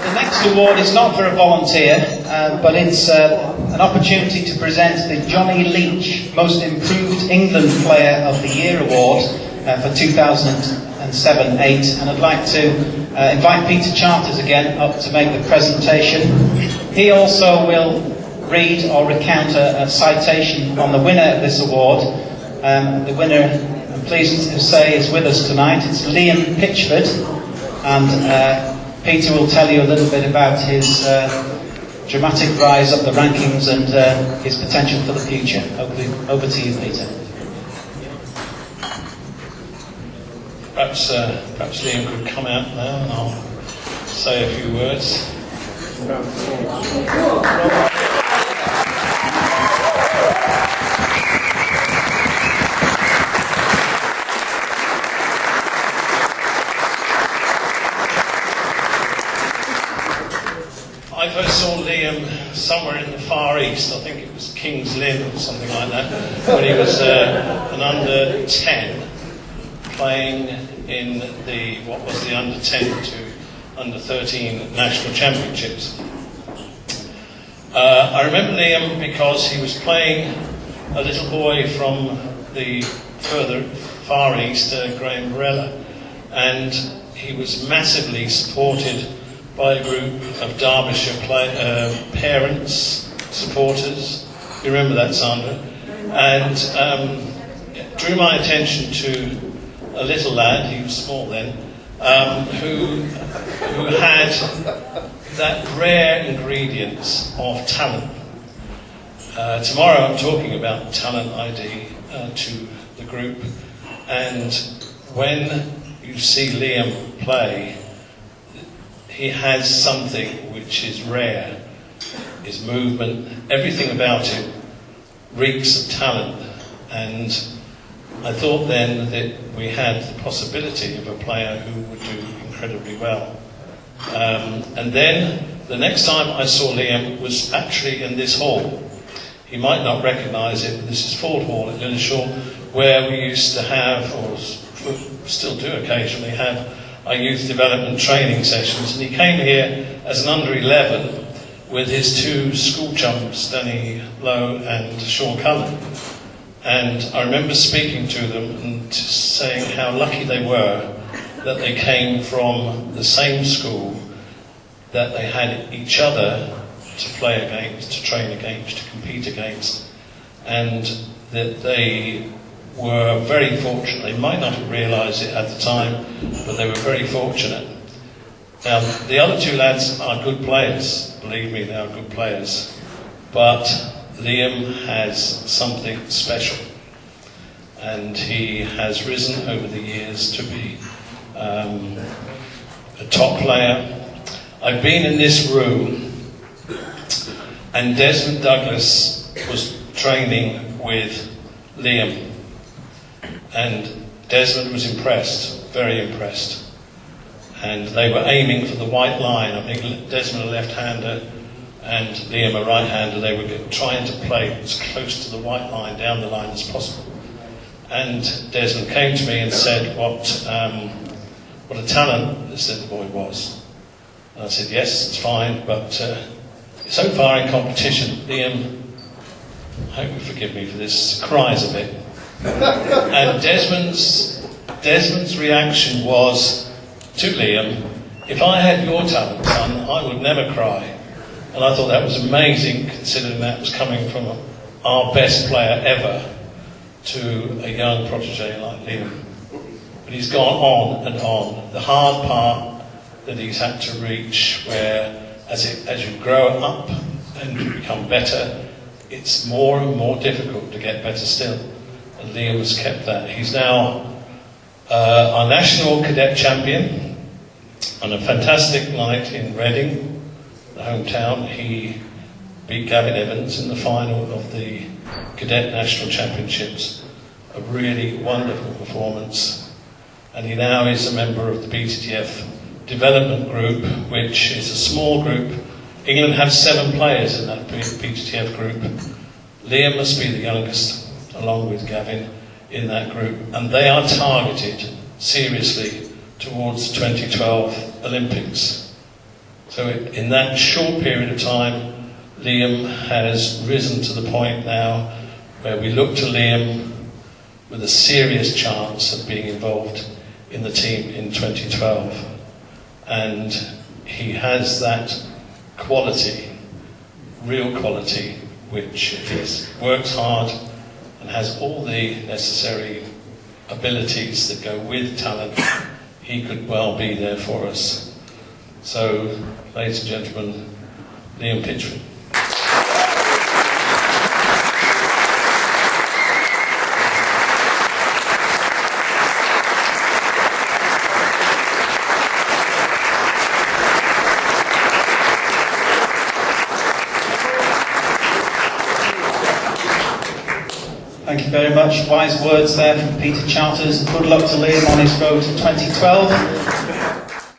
The next award is not for a volunteer, but it's an opportunity to present the Johnny Leach Most Improved England Player of the Year Award for 2007-08, and I'd like to invite Peter Charters again up to make the presentation. He also will read or recount a citation on the winner of this award. The winner, I'm pleased to say, is with us tonight. It's Liam Pitchford, and Peter will tell you a little bit about his dramatic rise up the rankings and his potential for the future. Over to you, Peter. Perhaps Liam could come out now and I'll say a few words. I first saw Liam somewhere in the Far East. I think it was King's Lynn or something like that, when he was an under 10 playing in what was the under 10 to under 13 national championships. I remember Liam because he was playing a little boy from the further Far East, Graham Barella, and he was massively supported by a group of Derbyshire parents, supporters. You remember that, Sandra? And drew my attention to a little lad, he was small then, who had that rare ingredients of talent. Tomorrow I'm talking about talent ID to the group, and when you see Liam play, he has something which is rare. His movement, everything about him reeks of talent, and I thought then that we had the possibility of a player who would do incredibly well. And then the next time I saw Liam was actually in this hall. He might not recognise it, but this is Ford Hall at Lilleshall, where we used to have, or still do occasionally have, our youth development training sessions. And he came here as an under 11 with his two school chums, Danny Lowe and Sean Cullen. And I remember speaking to them and saying how lucky they were that they came from the same school, that they had each other to play against, to train against, to compete against, and that they were very fortunate. They might not have realised it at the time, but they were very fortunate. Now, the other two lads are good players, believe me, they are good players, but Liam has something special, and he has risen over the years to be a top player. I've been in this room, and Desmond Douglas was training with Liam, and Desmond was impressed, very impressed, and they were aiming for the white line. I think Desmond a left-hander and Liam a right-hander. They were trying to play as close to the white line, down the line as possible. And Desmond came to me and said what a talent this little boy was. And I said, yes, it's fine, but so far in competition, Liam, I hope you forgive me for this, cries a bit. And Desmond's reaction was to Liam, if I had your talent, son, I would never cry. And I thought that was amazing, considering that was coming from our best player ever to a young protege like Liam. But he's gone on and on. The hard part that he's had to reach, where as you grow up and you become better, it's more and more difficult to get better still. And Liam has kept that. He's now our national cadet champion on a fantastic night in Reading, the hometown. He beat Gavin Evans in the final of the cadet national championships. A really wonderful performance. And he now is a member of the BTTF development group, which is a small group. England have 7 players in that BTTF group. Liam must be the youngest, along with Gavin, in that group, and they are targeted seriously towards 2012 Olympics. So in that short period of time, Liam has risen to the point now where we look to Liam with a serious chance of being involved in the team in 2012. And he has that quality, real quality, which if he works hard and has all the necessary abilities that go with talent, he could well be there for us. So, ladies and gentlemen, Liam Pitchford. Thank you very much. Wise words there from Peter Charters. Good luck to Liam on his road to 2012.